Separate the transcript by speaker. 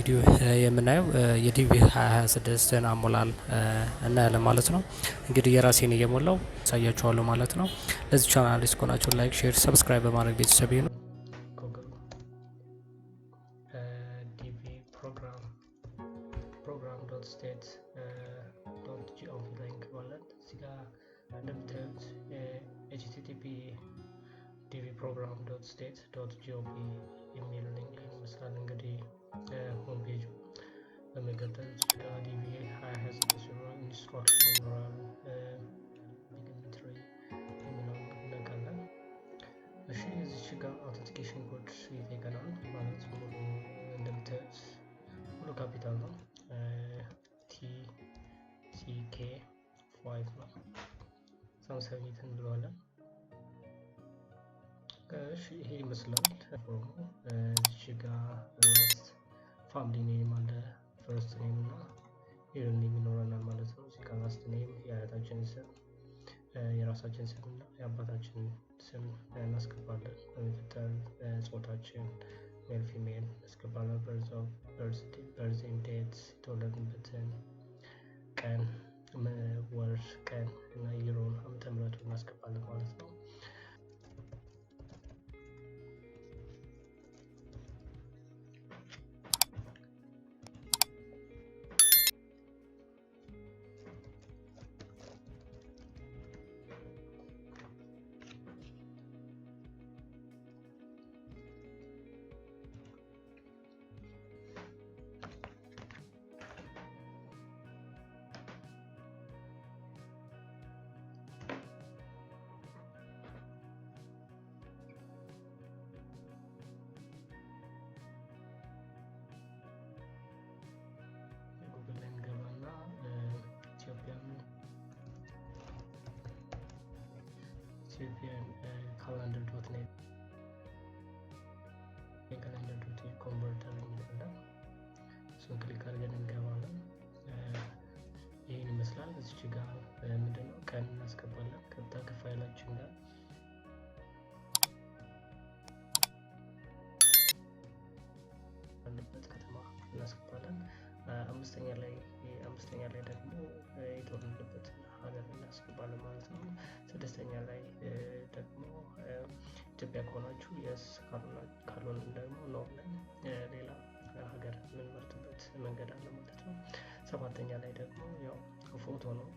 Speaker 1: ቪዲዮ የምናየው የዲቪ 2026 አሞላል እናያለን ማለት ነው። እንግዲህ የራሴን እየሞላው ሳያችኋለሁ ማለት ነው። ለዚህ ቻናል እስኮናችሁ ላይክ፣ ሼር፣ ሰብስክራይብ በማድረግ ቤተሰብ ይሁኑ።
Speaker 2: ዲቪ program.state.gov ላይ እንገባለን። እዚህ ጋር እንደምታዩት http dvprogram.state.gov የሚል ሊንክ ይመስላል። እንግዲህ ሆም ፔጅ በመቀጠል ዲቪ 2026 ኢንስትራክሽን ይኖራል። የሚለውን እንነካለን። እሺ እዚች ጋር አውተንቲኬሽን ኮድ ይጠይቀናል። ማለት ሙሉ እንደምታዩት ሙሉ ካፒታል ነው። TCK5 ነው። ሳምሰሚት እንለዋለን። እሺ ይሄ ይመስላል ፎርሙ። እዚች ጋር ላስት ፋሚሊ ኔም አለ፣ ፈርስት ኔም እና ሚድል ኔም ይኖረናል ማለት ነው። እዚህ ጋር ላስት ኔም የአያታችን ስም፣ የራሳችን ስም እና የአባታችን ስም እናስገባለን። በመቀጠል ጾታችን ሜል ፊሜል እናስገባለን። በርዝ ዴት የተወለድንበትን ቀን፣ ወር፣ ቀን እና ይሮን ዓመተ ምህረቱን እናስገባለን ማለት ነው። Ethiopian calendar.net calendar.net converter የሚላል እሱን ክሊክ አድርገን እንገባለን። ይህን ይመስላል። እዚች ጋር ምንድነው ቀን እናስገባለን። ቀጥታ ከፋይላችን ጋር ያለበት ከተማ እናስገባለን። አምስተኛ ላይ ደግሞ የተወለድንበት ሀገር እናስገባለን ማለት ነው። ስድስተኛ ላይ ደግሞ ኢትዮጵያ ከሆናችሁ የስ ካልሆነ ደግሞ ኖ ብለን ሌላ ሀገር የምንመርጥበት መንገድ አለ ማለት ነው። ሰባተኛ ላይ ደግሞ ያው ፎቶ ነው።